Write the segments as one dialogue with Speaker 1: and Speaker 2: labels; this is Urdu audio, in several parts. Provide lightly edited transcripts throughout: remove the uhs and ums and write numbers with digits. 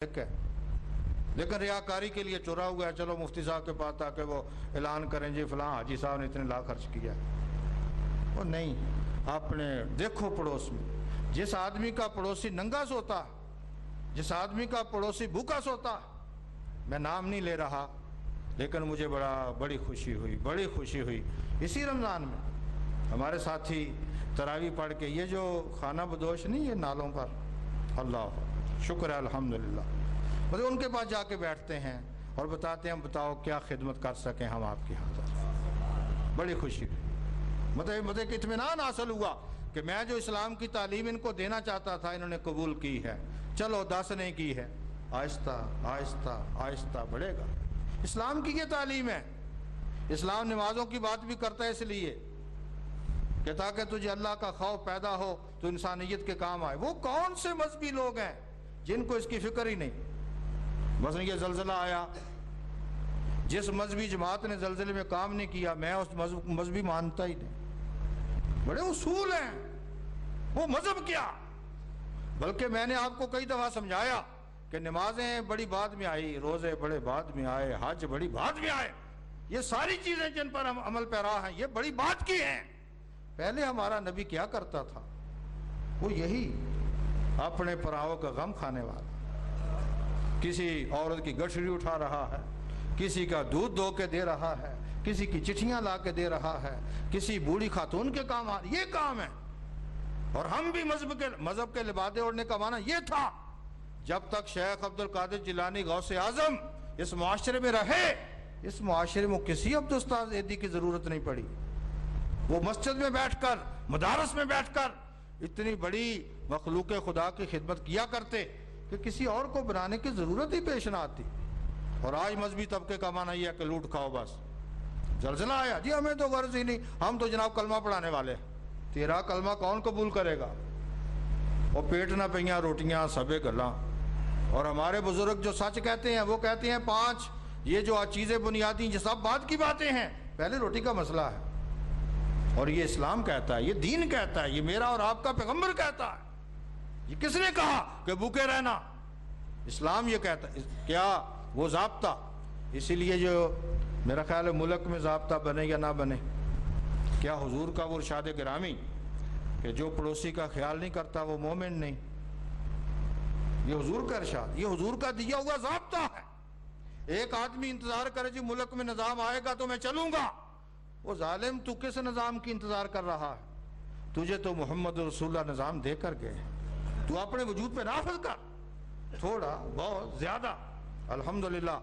Speaker 1: ہے، لیکن ریاکاری کے لیے چورا ہوا ہے، چلو مفتی صاحب کے پاس تاکہ وہ اعلان کریں جی فلاں حاجی صاحب نے اتنے لاکھ خرچ کیا ہے۔ وہ نہیں، اپنے دیکھو پڑوس میں جس آدمی کا پڑوسی ننگا سوتا، جس آدمی کا پڑوسی بھوکا سوتا، میں نام نہیں لے رہا لیکن مجھے بڑی خوشی ہوئی اسی رمضان میں ہمارے ساتھی تراویح پڑھ کے یہ جو خانہ بدوش نہیں یہ نالوں پر، اللہ شکر ہے الحمدللہ، مطلب ان کے پاس جا کے بیٹھتے ہیں اور بتاتے ہیں بتاؤ کیا خدمت کر سکیں ہم آپ کی حاضر۔ بڑی خوشی ہوئی، مجھے اطمینان حاصل ہوا کہ میں جو اسلام کی تعلیم ان کو دینا چاہتا تھا انہوں نے قبول کی ہے، چلو 10 نے کی ہے، آہستہ آہستہ آہستہ بڑھے گا۔ اسلام کی یہ تعلیم ہے۔ اسلام نمازوں کی بات بھی کرتا ہے اس لیے کہ تاکہ تجھے اللہ کا خوف پیدا ہو تو انسانیت کے کام آئے۔ وہ کون سے مذہبی لوگ ہیں جن کو اس کی فکر ہی نہیں؟ بس یہ زلزلہ آیا، جس مذہبی جماعت نے زلزلے میں کام نہیں کیا میں اس مذہبی مانتا ہی نہیں۔ بڑے اصول ہیں وہ مذہب کیا، بلکہ میں نے آپ کو کئی دفعہ سمجھایا کہ نمازیں بڑی بعد میں آئی، روزے بڑے بعد میں آئے، حج بڑی بعد میں آئے، یہ ساری چیزیں جن پر ہم عمل پیرا ہیں یہ بڑی بات کی ہیں۔ پہلے ہمارا نبی کیا کرتا تھا؟ وہ یہی اپنے پراؤں کا غم کھانے والا، کسی عورت کی گٹھڑی اٹھا رہا ہے، کسی کا دودھ دھو کے دے رہا ہے، کسی کی چٹھیاں لا کے دے رہا ہے، کسی بوڑھی خاتون کے کام یہ کام ہے۔ اور ہم بھی مذہب کے لبادے اوڑھنے کا معنی یہ تھا، جب تک شیخ عبد القادر جیلانی غوث اعظم اس معاشرے میں رہے، اس معاشرے میں کسی عبد استاد ایدی کی ضرورت نہیں پڑی۔ وہ مسجد میں بیٹھ کر، مدارس میں بیٹھ کر اتنی بڑی مخلوق خدا کی خدمت کیا کرتے کہ کسی اور کو بنانے کی ضرورت ہی پیش نہ آتی۔ اور آج مذہبی طبقے کا معنی یہ ہے کہ لوٹ کھاؤ بس۔ زلزلہ آیا جی ہمیں تو غرض ہی نہیں، ہم تو جناب کلمہ پڑھانے والے ہیں۔ تیرا کلمہ کون قبول کرے گا؟ وہ پیٹ نہ پئیاں روٹیاں سبے گلاں۔ اور ہمارے بزرگ جو سچ کہتے ہیں وہ کہتے ہیں 5 یہ جو چیزیں بنیادی یہ سب بعد کی باتیں ہیں، پہلے روٹی کا مسئلہ ہے۔ اور یہ اسلام کہتا ہے، یہ دین کہتا ہے، یہ میرا اور آپ کا پیغمبر کہتا ہے۔ یہ کس نے کہا کہ بھوکے رہنا؟ اسلام یہ کہتا ہے، کیا وہ ضابطہ؟ اسی لیے جو میرا خیال ہے ملک میں ضابطہ بنے یا نہ بنے، کیا حضور کا وہ ارشاد گرامی کہ جو پڑوسی کا خیال نہیں کرتا وہ مومن نہیں، یہ حضور کا ارشاد، یہ حضور کا دیا ہوا ضابطہ ہے۔ ایک آدمی انتظار کرے جی ملک میں نظام آئے گا تو میں چلوں گا، وہ ظالم تو کس نظام کی انتظار کر رہا ہے؟ تجھے تو محمد رسول اللہ نظام دے کر گئے، تو اپنے وجود پہ نافذ کر تھوڑا بہت زیادہ۔ الحمدللہ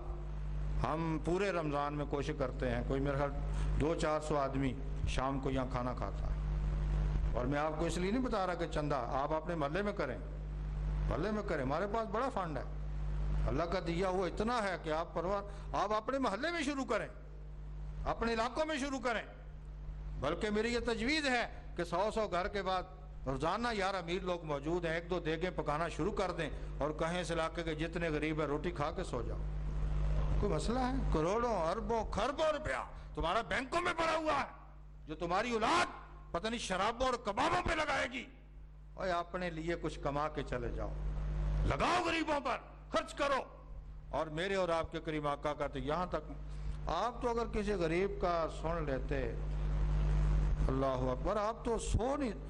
Speaker 1: ہم پورے رمضان میں کوشش کرتے ہیں، کوئی میرے خیال 200-400 آدمی شام کو یہاں کھانا کھاتا ہے۔ اور میں آپ کو اس لیے نہیں بتا رہا کہ چندہ آپ اپنے محلے میں کریں، محلے میں کریں، ہمارے پاس بڑا فنڈ ہے، اللہ کا دیا ہوا اتنا ہے کہ آپ اپنے محلے میں شروع کریں، اپنے علاقوں میں شروع کریں۔ بلکہ میری یہ تجویز ہے کہ 100 گھر کے بعد روزانہ یار امیر لوگ موجود ہیں، 1-2 دیگیں پکانا شروع کر دیں اور کہیں اس علاقے کے جتنے غریب ہیں روٹی کھا کے سو جاؤ۔ کوئی مسئلہ ہے؟ کروڑوں اربوں خربوں روپیہ تمہارا بینکوں میں پڑا ہوا ہے جو تمہاری اولاد پتہ نہیں شرابوں اور کبابوں پہ لگائے گی۔ اور اپنے لیے کچھ کما کے چلے جاؤ، لگاؤ غریبوں پر، خرچ کرو۔ اور میرے اور آپ کے کریم آقا کا تو یہاں تک، آپ تو اگر کسی غریب کا سن لیتے، اللہ اکبر، آپ تو سو نہیں۔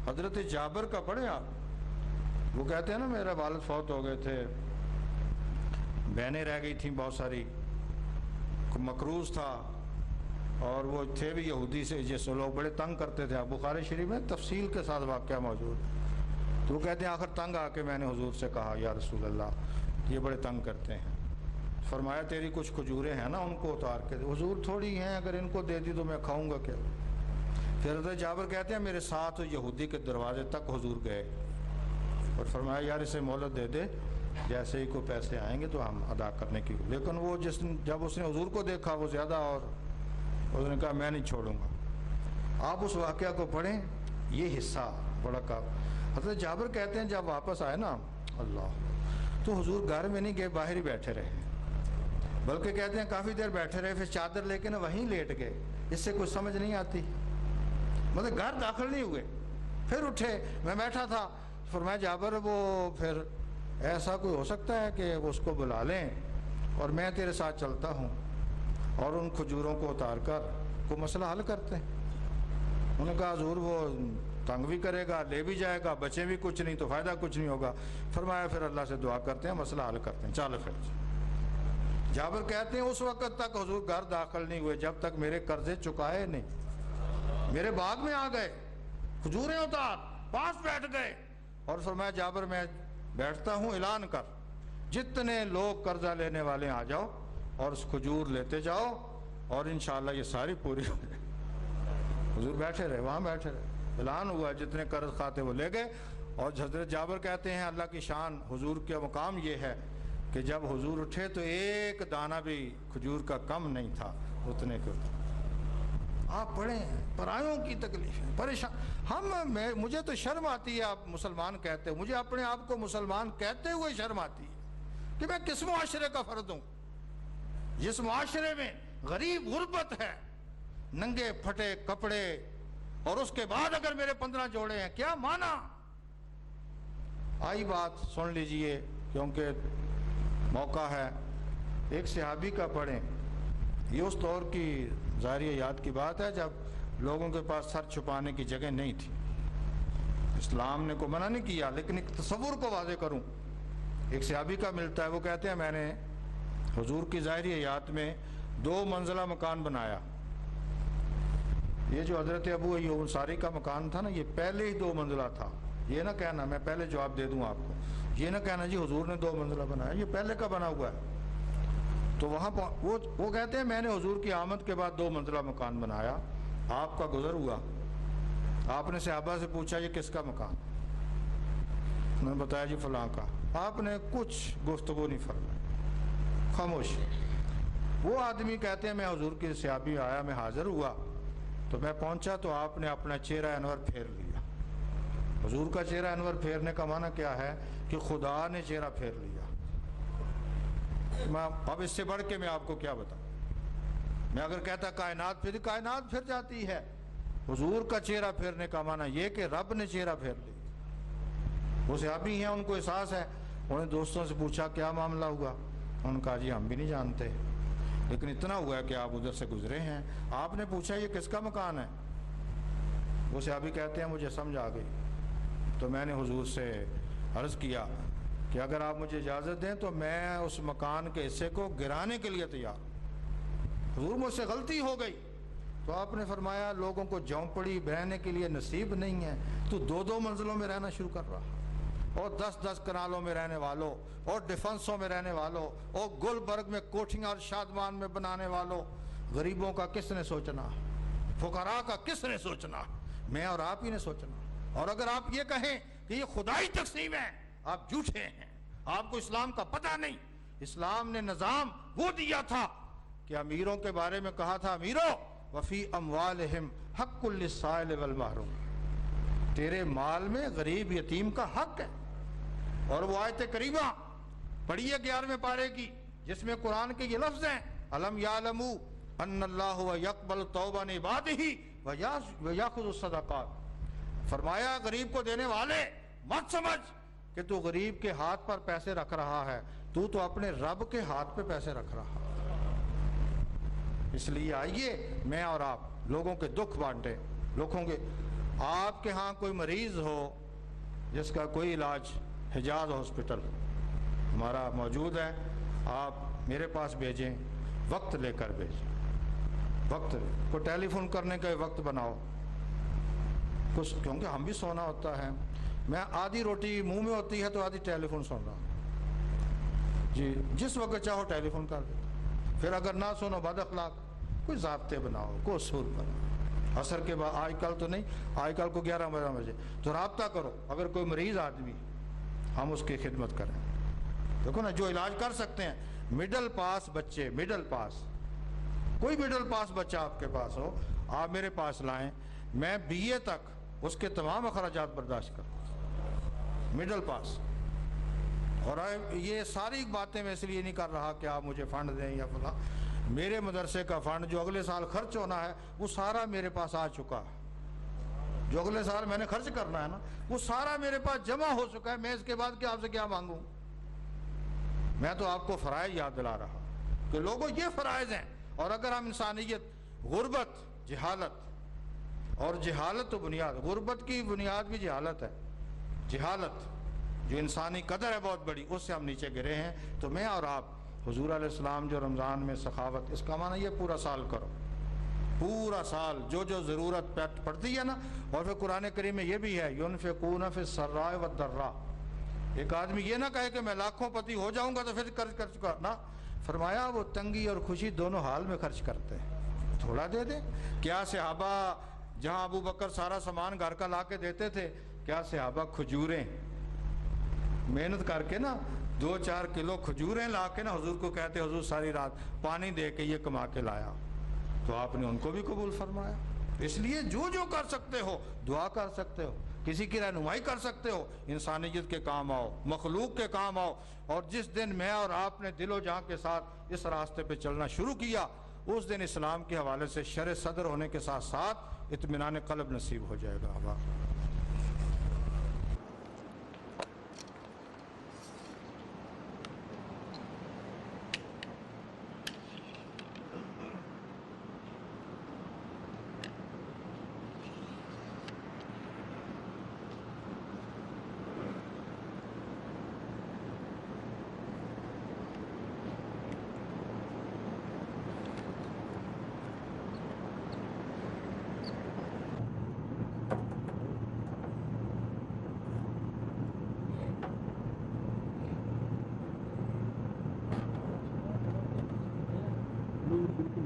Speaker 1: حضرت جابر کا پڑھیں آپ، وہ کہتے ہیں نا میرے والد فوت ہو گئے تھے، بہنیں رہ گئی تھیں بہت ساری، مقروض تھا، اور وہ تھے بھی یہودی سے جیسے لوگ بڑے تنگ کرتے تھے۔ بخاری شریف میں تفصیل کے ساتھ واقعہ موجود ہے۔ تو وہ کہتے ہیں آخر تنگ آ کے میں نے حضور سے کہا یا رسول اللہ یہ بڑے تنگ کرتے ہیں، فرمایا تیری کچھ کھجوریں ہیں نا ان کو اتار کے دے۔ حضور تھوڑی ہیں، اگر ان کو دے دی تو میں کھاؤں گا کیا؟ پھر حضرت جابر کہتے ہیں میرے ساتھ یہودی کے دروازے تک حضور گئے اور فرمایا یار اسے مہلت دے دے، جیسے ہی کوئی پیسے آئیں گے تو ہم ادا کرنے کی۔ لیکن وہ جب اس نے حضور کو دیکھا وہ زیادہ، اور اس نے کہا میں نہیں چھوڑوں گا۔ آپ اس واقعہ کو پڑھیں، یہ حصہ بڑا کام۔ حضرت جابر کہتے ہیں جب واپس آئے نا اللہ تو حضور گھر میں نہیں گئے، باہر ہی بیٹھے رہے، بلکہ کہتے ہیں کافی دیر بیٹھے رہے، پھر چادر لے کے نا وہیں لیٹ گئے۔ اس سے کچھ سمجھ نہیں آتی، مطلب گھر داخل نہیں ہوئے، پھر اٹھے، میں بیٹھا تھا، فرمایا جابر وہ پھر ایسا کوئی ہو سکتا ہے کہ اس کو بلا لیں اور میں تیرے ساتھ چلتا ہوں اور ان کھجوروں کو اتار کر کوئی مسئلہ حل کرتے ہیں؟ انہوں نے کہا حضور وہ تنگ بھی کرے گا، لے بھی جائے گا، بچے بھی کچھ نہیں تو فائدہ کچھ نہیں ہوگا۔ فرمایا پھر اللہ سے دعا کرتے ہیں، مسئلہ حل کرتے ہیں، چلو پھر۔ جابر کہتے ہیں اس وقت تک حضور گھر داخل نہیں ہوئے جب تک میرے قرضے چکائے نہیں۔ میرے باغ میں آ گئے، کھجوریں اتار، پاس بیٹھ گئے اور فرمایا جابر میں بیٹھتا ہوں، اعلان کر جتنے لوگ قرضہ لینے والے آ جاؤ اور اس کھجور لیتے جاؤ اور انشاءاللہ یہ ساری پوری ہو جائے۔ حضور بیٹھے رہے، وہاں بیٹھے رہے، اعلان ہوا، جتنے قرض کھاتے وہ لے گئے۔ اور حضرت جابر کہتے ہیں اللہ کی شان، حضور کا مقام یہ ہے کہ جب حضور اٹھے تو ایک دانہ بھی کھجور کا کم نہیں تھا، اتنے کے اتنے۔ آپ پڑھیں پرایوں کی تکلیفیں، پریشان۔ مجھے تو شرم آتی ہے، آپ مسلمان کہتے ہیں، مجھے اپنے آپ کو مسلمان کہتے ہوئے شرم آتی ہے کہ میں کس معاشرے کا فرد ہوں جس معاشرے میں غریب غربت ہے، ننگے پھٹے کپڑے، اور اس کے بعد اگر میرے 15 جوڑے ہیں، کیا مانا؟ آئی بات سن لیجئے کیونکہ موقع ہے۔ ایک صحابی کا پڑھیں، یہ اس دور کی ظاہری یاد کی بات ہے جب لوگوں کے پاس سر چھپانے کی جگہ نہیں تھی۔ اسلام نے کو منع نہیں کیا، لیکن ایک تصور کو واضح کروں۔ ایک صحابی کا ملتا ہے، وہ کہتے ہیں میں نے حضور کی ظاہری حیات میں 2 منزلہ مکان بنایا۔ یہ جو حضرت ابو ایوب انصاری کا مکان تھا نا، یہ پہلے ہی 2 منزلہ تھا۔ یہ نہ کہنا، میں پہلے جواب دے دوں آپ کو، یہ نہ کہنا جی حضور نے 2 منزلہ بنایا، یہ پہلے کا بنا ہوا ہے۔ تو وہاں وہ کہتے ہیں میں نے حضور کی آمد کے بعد 2 منزلہ مکان بنایا، آپ کا گزر ہوا، آپ نے صحابہ سے پوچھا یہ کس کا مکان؟ انہوں نے بتایا جی فلاں کا۔ آپ نے کچھ گفتگو نہیں فرمائی، خاموش۔ وہ آدمی کہتے ہیں میں حضور کی صحابی آیا، میں حاضر ہوا تو میں پہنچا تو آپ نے اپنا چہرہ انور پھیر لیا۔ حضور کا چہرہ انور پھیرنے کا معنی کیا ہے کہ خدا نے چہرہ پھیر لیا۔ اب اس سے بڑھ کے میں آپ کو کیا بتاؤں؟ میں اگر کہتا کائنات پھر، کائنات پھر جاتی ہے۔ حضور کا چہرہ پھیرنے کا معنی یہ کہ رب نے چہرہ پھیر لیا۔ وہ صحابی ہیں، ان کو احساس ہے، انہوں نے دوستوں سے پوچھا کیا معاملہ ہوا؟ انہوں نے کہا جی ہم بھی نہیں جانتے، لیکن اتنا ہوا ہے کہ آپ ادھر سے گزرے ہیں، آپ نے پوچھا یہ کس کا مکان ہے؟ وہ صحابی کہتے ہیں مجھے سمجھ آ گئی، تو میں نے حضور سے عرض کیا کہ اگر آپ مجھے اجازت دیں تو میں اس مکان کے حصے کو گرانے کے لیے تیار ہوں۔ حضور مجھ سے غلطی ہو گئی تو آپ نے فرمایا لوگوں کو جھونپڑی رہنے کے لیے نصیب نہیں ہے، تو 2 منزلوں میں رہنا شروع کر رہا، اور 10 کنالوں میں رہنے والوں، اور ڈیفنسوں میں رہنے والوں، اور گلبرگ میں کوٹھیاں اور شادمان میں بنانے والوں، غریبوں کا کس نے سوچنا؟ فقراء کا کس نے سوچنا؟ میں اور آپ ہی نے سوچنا۔ اور اگر آپ یہ کہیں کہ یہ خدائی تقسیم ہے، آپ جھوٹے ہیں، آپ کو اسلام کا پتہ نہیں۔ اسلام نے نظام وہ دیا تھا کہ امیروں کے بارے میں کہا تھا امیروں وفی اموالہم حق للسائل والمحروم، تیرے مال میں غریب یتیم کا حق ہے۔ اور وہ آیت کریمہ پڑھیے 11ویں پارے کی جس میں قرآن کے یہ لفظ ہیں الم یعلموا ان اللہ یقبل توبۃ عبادہ ویأخذ الصدقات۔ فرمایا غریب کو دینے والے مت سمجھ کہ تو غریب کے ہاتھ پر پیسے رکھ رہا ہے، تو اپنے رب کے ہاتھ پہ پیسے رکھ رہا ہے۔ اس لیے آئیے میں اور آپ لوگوں کے دکھ بانٹیں، لوگوں کے۔ آپ کے ہاں کوئی مریض ہو جس کا کوئی علاج حجاز ہاسپٹل ہمارا موجود ہے، آپ میرے پاس بھیجیں، وقت لے کر بھیجیں، وقت کو ٹیلی فون کرنے کا وقت بناؤ کچھ، کیونکہ ہم بھی سونا ہوتا ہے۔ میں آدھی روٹی منہ میں ہوتی ہے تو آدھی ٹیلی فون سن رہا ہوں جی، جس وقت چاہو ٹیلی فون کر دو۔ پھر اگر نہ سنو بد اخلاق، کوئی ضابطے بناؤ، کوئی اصول بناؤ۔ عصر کے بعد، آج کل تو نہیں، آج کل کو 11 بجے تو رابطہ کرو، اگر کوئی مریض آدمی ہم اس کی خدمت کریں۔ دیکھو نا، جو علاج کر سکتے ہیں، مڈل پاس بچے، مڈل پاس، کوئی مڈل پاس بچہ آپ کے پاس ہو، آپ میرے پاس لائیں، میں BA تک اس کے تمام اخراجات برداشت کروں، مڈل پاس۔ اور یہ ساری باتیں میں اس لیے نہیں کر رہا کہ آپ مجھے فنڈ دیں یا فلاں، میرے مدرسے کا فنڈ جو اگلے سال خرچ ہونا ہے وہ سارا میرے پاس آ چکا ہے، جو اگلے سال میں نے خرچ کرنا ہے نا وہ سارا میرے پاس جمع ہو چکا ہے۔ میں اس کے بعد کہ آپ سے کیا مانگوں؟ میں تو آپ کو فرائض یاد دلا رہا کہ لوگوں یہ فرائض ہیں، اور اگر ہم انسانیت، غربت، جہالت، اور جہالت تو بنیاد، غربت کی بنیاد بھی جہالت ہے، جہالت جو انسانی قدر ہے بہت بڑی، اس سے ہم نیچے گرے ہیں۔ تو میں اور آپ، حضور علیہ السلام جو رمضان میں سخاوت، اس کا معنی یہ پورا سال کرو، پورا سال جو جو ضرورت پڑتی ہے نا۔ اور پھر قرآن کریم میں یہ بھی ہے ينفقون فی السراء والضراء، ایک آدمی یہ نہ کہے کہ میں لاکھوں پتی ہو جاؤں گا تو پھر خرچ کرنا، فرمایا وہ تنگی اور خوشی دونوں حال میں خرچ کرتے ہیں، تھوڑا دے دیں۔ کیا صحابہ جہاں ابو بکر سارا سامان گھر کا لا کے دیتے تھے، کیا صحابہ کھجوریں محنت کر کے نا 2-4 کلو کھجوریں لا کے نا حضور کو کہتے، حضور ساری رات پانی دے کے یہ کما کے لایا، تو آپ نے ان کو بھی قبول فرمایا۔ اس لیے جو جو کر سکتے ہو، دعا کر سکتے ہو، کسی کی رہنمائی کر سکتے ہو، انسانیت کے کام آؤ، مخلوق کے کام آؤ۔ اور جس دن میں اور آپ نے دل و جان کے ساتھ اس راستے پہ چلنا شروع کیا، اس دن اسلام کے حوالے سے شرح صدر ہونے کے ساتھ ساتھ اطمینان قلب نصیب ہو جائے گا۔
Speaker 2: بالکل بالکل